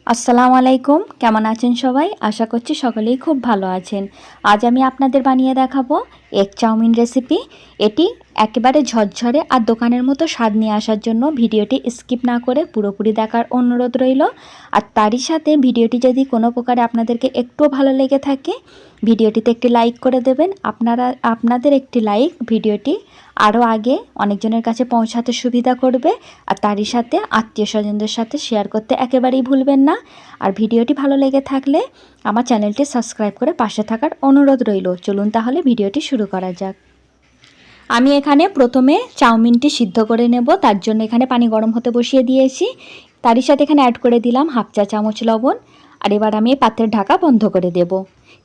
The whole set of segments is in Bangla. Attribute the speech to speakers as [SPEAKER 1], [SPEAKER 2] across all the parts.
[SPEAKER 1] আসসালামু আলাইকুম, কেমন আছেন সবাই? আশা করছি সকলেই খুব ভালো আছেন। আজ আমি আপনাদের বানিয়ে দেখাবো এগ চাউমিন রেসিপি। এটি একেবারে ঝরঝরে আর দোকানের মতো স্বাদ নিয়ে আসার জন্য ভিডিওটি স্কিপ না করে পুরোপুরি দেখার অনুরোধ রইল। আর তারই সাথে ভিডিওটি যদি কোনো প্রকারে আপনাদেরকে একটুও ভালো লেগে থাকে, ভিডিওটিতে একটি লাইক করে দেবেন। আপনাদের একটি লাইক ভিডিওটি আরও আগে অনেকজনের কাছে পৌঁছাতে সুবিধা করবে। আর তারই সাথে আত্মীয় স্বজনদের সাথে শেয়ার করতে একেবারেই ভুলবেন না। আর ভিডিওটি ভালো লেগে থাকলে আমার চ্যানেলটি সাবস্ক্রাইব করে পাশে থাকার অনুরোধ রইল। চলুন তাহলে ভিডিওটি শুরু করা যাক। আমি এখানে প্রথমে চাউমিনটি সিদ্ধ করে নেব, তার জন্য এখানে পানি গরম হতে বসিয়ে দিয়েছি। তারই সাথে এখানে অ্যাড করে দিলাম হাফ চা চামচ লবণ। আর এবার আমি এই পাত্রের ঢাকা বন্ধ করে দেব।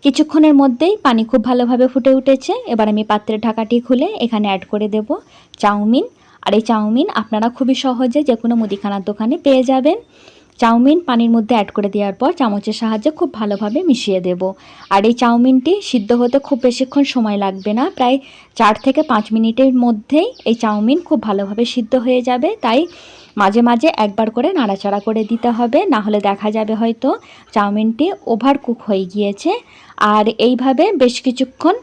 [SPEAKER 1] কিছুক্ষণের মধ্যেই পানি খুব ভালোভাবে ফুটে উঠেছে। এবার আমি পাত্রের ঢাকাটি খুলে এখানে অ্যাড করে দেব চাউমিন। আর এই চাউমিন আপনারা খুবই সহজে যে কোনো মুদিখানার দোকানে পেয়ে যাবেন। চাউমিন পানির মধ্যে অ্যাড করে দেওয়ার পর চামচের সাহায্যে খুব ভালোভাবে মিশিয়ে দেব। আর এই চাউমিনটি সিদ্ধ হতে খুব বেশিক্ষণ সময় লাগবে না, প্রায় 4 থেকে 5 মিনিটের মধ্যেই এই চাউমিন খুব ভালোভাবে সিদ্ধ হয়ে যাবে। তাই মাঝে মাঝে একবার করে নাড়াচাড়া করে দিতে হবে, না হলে দেখা যাবে হয়তো চাউমিনটি ওভার কুক হয়ে গিয়েছে। আর এইভাবে বেশ কিছুক্ষণ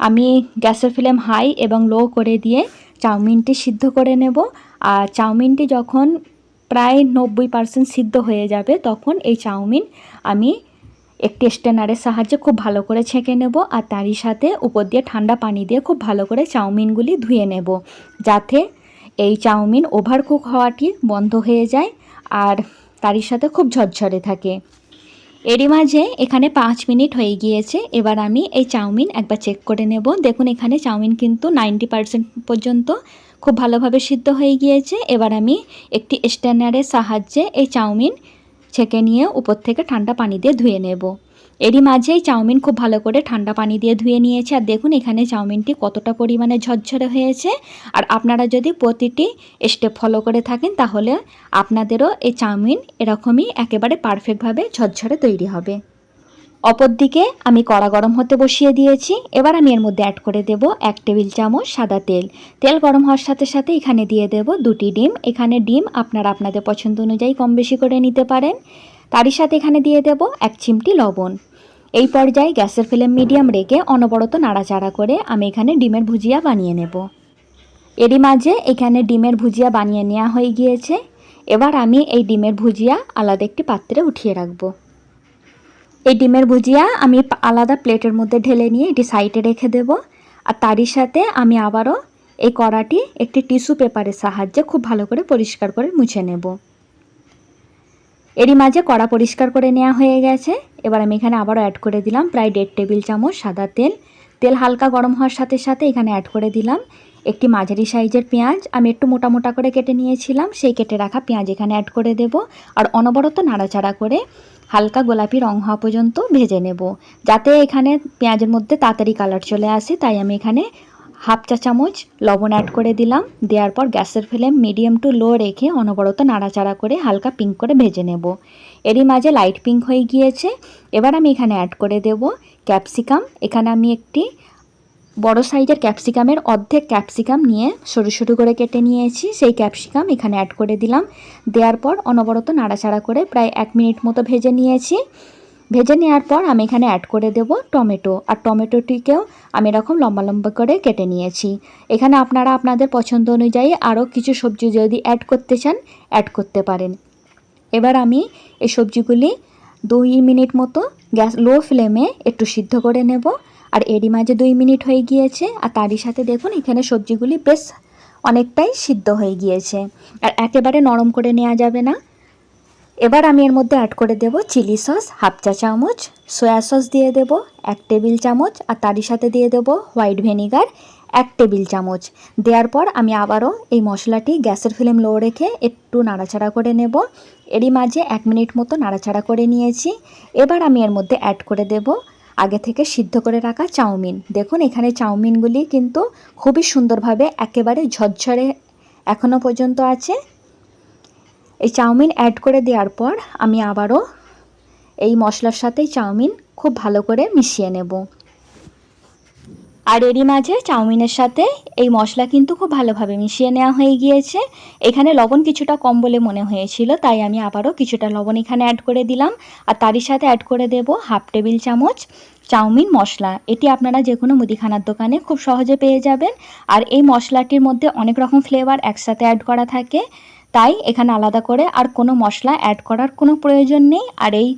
[SPEAKER 1] আমি গ্যাসের ফ্লেম হাই এবং লো করে দিয়ে চাউমিনটি সিদ্ধ করে নেব। আর চাউমিনটি যখন প্রায় 90% সিদ্ধ হয়ে যাবে তখন এই চাউমিন আমি একটি স্ট্রেনারের সাহায্যে খুব ভালো করে ছেঁকে নেব। আর তারই সাথে উপর দিয়ে ঠান্ডা পানি দিয়ে খুব ভালো করে চাউমিনগুলি ধুয়ে নেব, যাতে এই চাউমিন ওভার কুক হওয়াটি বন্ধ হয়ে যায় আর তারই সাথে খুব ঝরঝরে থাকে। এরই মাঝে এখানে 5 মিনিট হয়ে গিয়েছে। এবার আমি এই চাউমিন একবার চেক করে নেব। দেখুন এখানে চাউমিন কিন্তু 90% পর্যন্ত খুব ভালোভাবে সিদ্ধ হয়ে গিয়েছে। এবার আমি একটি স্ট্রেনারের সাহায্যে এই চাউমিন ছেঁকে নিয়ে উপর থেকে ঠান্ডা পানি দিয়ে ধুয়ে নেব। এরই মাঝে এই চাউমিন খুব ভালো করে ঠান্ডা পানি দিয়ে ধুয়ে নিয়েছে। আর দেখুন এখানে চাউমিনটি কতটা পরিমাণে ঝরঝরে হয়েছে। আর আপনারা যদি প্রতিটি স্টেপ ফলো করে থাকেন তাহলে আপনাদেরও এই চাউমিন এরকমই একেবারে পারফেক্টভাবে ঝরঝরে তৈরি হবে। অপরদিকে আমি কড়া গরম হতে বসিয়ে দিয়েছি। এবার আমি এর মধ্যে অ্যাড করে দেব 1 টেবিল চামচ সাদা তেল। তেল গরম হওয়ার সাথে সাথে এখানে দিয়ে দেব 2টি ডিম। এখানে ডিম আপনারা আপনাদের পছন্দ অনুযায়ী কম বেশি করে নিতে পারেন। তারই সাথে এখানে দিয়ে দেব 1 চিমটি লবণ। এই পর্যায়ে গ্যাসের ফ্লেম মিডিয়াম রেখে অনবরত নাড়াচাড়া করে আমি এখানে ডিমের ভুজিয়া বানিয়ে নেব। এরই মাঝে এখানে ডিমের ভুজিয়া বানিয়ে নেওয়া হয়ে গিয়েছে। এবার আমি এই ডিমের ভুজিয়া আলাদা একটি পাত্রে উঠিয়ে রাখব। এই ডিমের ভুজিয়া আমি আলাদা প্লেটের মধ্যে ঢেলে নিয়ে এটি সাইডে রেখে দেব। আর তারই সাথে আমি আবারও এই কড়াটি একটি টিস্যু পেপারের সাহায্যে খুব ভালো করে পরিষ্কার করে মুছে নেব। এরই মাঝে কড়া পরিষ্কার করে নেওয়া হয়ে গেছে। এবার আমি এখানে আবারও অ্যাড করে দিলাম প্রায় 1.5 টেবিল চামচ সাদা তেল। তেল হালকা গরম হওয়ার সাথে সাথে এখানে অ্যাড করে দিলাম একটি মাঝারি সাইজের পেঁয়াজ। আমি একটু মোটা মোটা করে কেটে নিয়েছিলাম, সেই কেটে রাখা পেঁয়াজ এখানে অ্যাড করে দেব। আর অনবরত নাড়াচাড়া করে হালকা গোলাপি রং হওয়া পর্যন্ত ভেজে নেব, যাতে এখানে পেঁয়াজের মধ্যে তাড়াতাড়ি কালার চলে আসে। তাই আমি এখানে হাফ চা চামচ লবণ অ্যাড করে দিলাম। দেওয়ার পর গ্যাসের ফ্লেম মিডিয়াম টু লো রেখে অনবরত নাড়াচাড়া করে হালকা পিঙ্ক করে ভেজে নেব। এরই মাঝে লাইট পিঙ্ক হয়ে গিয়েছে। এবার আমি এখানে অ্যাড করে দেব ক্যাপসিকাম। এখানে আমি একটি বড় সাইজের ক্যাপসিকামের অর্ধেক ক্যাপসিকাম নিয়ে সরু সরু করে কেটে নিয়েছি, সেই ক্যাপসিকাম এখানে অ্যাড করে দিলাম। দেওয়ার পর অনবরত নাড়াচাড়া করে প্রায় 1 মিনিট মতো ভেজে নিয়েছি। ভেজে নেওয়ার পর আমি এখানে অ্যাড করে দেব টমেটো। আর টমেটোটিকেও আমি এরকম লম্বা লম্বা করে কেটে নিয়েছি। এখানে আপনারা আপনাদের পছন্দ অনুযায়ী আরও কিছু সবজি যদি অ্যাড করতে চান অ্যাড করতে পারেন। এবার আমি এই সবজিগুলি 2 মিনিট মতো গ্যাস লো ফ্লেমে একটু সিদ্ধ করে নেব। আর এরই মাঝে 2 মিনিট হয়ে গিয়েছে। আর তারই সাথে দেখুন এখানে সবজিগুলি বেশ অনেকটাই সিদ্ধ হয়ে গিয়েছে, আর একেবারে নরম করে নেওয়া যাবে না। এবার আমি এর মধ্যে অ্যাড করে দেব চিলি সস হাফ চা চামচ, সয়া সস দিয়ে দেব 1 টেবিল চামচ, আর তারই সাথে দিয়ে দেব হোয়াইট ভিনেগার 1 টেবিল চামচ। দেওয়ার পর আমি আবারও এই মশলাটি গ্যাসের ফ্লেম লো রেখে একটু নাড়াচাড়া করে নেব। এরই মাঝে 1 মিনিট মতো নাড়াচাড়া করে নিয়েছি। এবার আমি এর মধ্যে অ্যাড করে দেব আগে থেকে সিদ্ধ করে রাখা চাউমিন। দেখুন এখানে চাউমিনগুলি কিন্তু খুবই সুন্দরভাবে একেবারে ঝরঝরে এখনও পর্যন্ত আছে। এই চাউমিন অ্যাড করে দেওয়ার পর আমি আবারও এই মশলার সাথে চাউমিন খুব ভালো করে মিশিয়ে নেব। আর এরই মাঝে চাউমিনের সাথে এই মশলা কিন্তু খুব ভালোভাবে মিশিয়ে নেওয়া হয়ে গিয়েছে। এখানে লবণ কিছুটা কম বলে মনে হয়েছিল, তাই আমি আবারও কিছুটা লবণ এখানে অ্যাড করে দিলাম। আর তারই সাথে অ্যাড করে দেব হাফ টেবিল চামচ চাউমিন মশলা। এটি আপনারা যে কোনো মুদিখানার দোকানে খুব সহজে পেয়ে যাবেন। আর এই মশলাটির মধ্যে অনেক রকম ফ্লেভার একসাথে অ্যাড করা থাকে, তাই এখানে আলাদা করে আর কোনো মশলা অ্যাড করার কোনো প্রয়োজন নেই। আর এই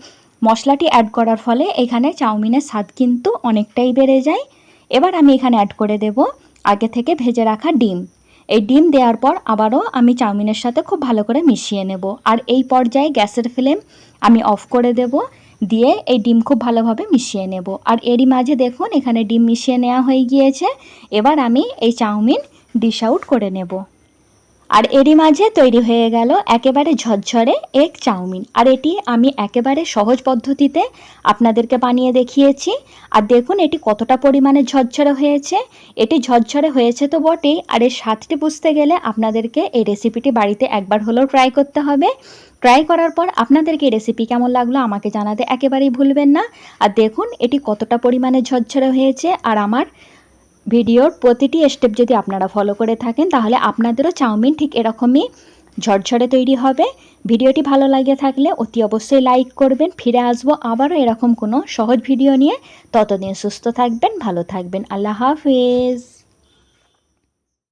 [SPEAKER 1] মশলাটি অ্যাড করার ফলে এখানে চাউমিনের স্বাদ কিন্তু অনেকটাই বেড়ে যায়। এবার আমি এখানে অ্যাড করে দেব আগে থেকে ভেজে রাখা ডিম। এই ডিম দেওয়ার পর আবারও আমি চাউমিনের সাথে খুব ভালো করে মিশিয়ে নেব। আর এই পর্যায়ে গ্যাসের ফ্লেম আমি অফ করে দেব, দিয়ে এই ডিম খুব ভালোভাবে মিশিয়ে নেব। আর এরই মাঝে দেখুন এখানে ডিম মিশিয়ে নেওয়া হয়ে গিয়েছে। এবার আমি এই চাউমিন ডিশ আউট করে নেব। আর এরই মাঝে তৈরি হয়ে গেল একেবারে ঝরঝরে এগ চাউমিন। আর এটি আমি একেবারে সহজ পদ্ধতিতে আপনাদেরকে বানিয়ে দেখিয়েছি। আর দেখুন এটি কতটা পরিমাণে ঝরঝরে হয়েছে। এটি ঝরঝরে হয়েছে তো বটেই, আর এর স্বাদটি বুঝতে গেলে আপনাদেরকে এই রেসিপিটি বাড়িতে একবার হলেও ট্রাই করতে হবে। ট্রাই করার পর আপনাদেরকে এই রেসিপি কেমন লাগলো আমাকে জানাতে একেবারেই ভুলবেন না। আর দেখুন এটি কতটা পরিমাণে ঝরঝরে হয়েছে। আর আমার ভিডিওর প্রতিটি স্টেপ যদি আপনারা ফলো করে থাকেন তাহলে আপনাদেরও চাউমিন ঠিক এরকমই ঝরঝরে তৈরি হবে। ভিডিওটি ভালো লাগে থাকলে অতি অবশ্যই লাইক করবেন। ফিরে আসবো আবারও এরকম কোনো সহজ ভিডিও নিয়ে। ততদিন সুস্থ থাকবেন, ভালো থাকবেন। আল্লাহ হাফেজ।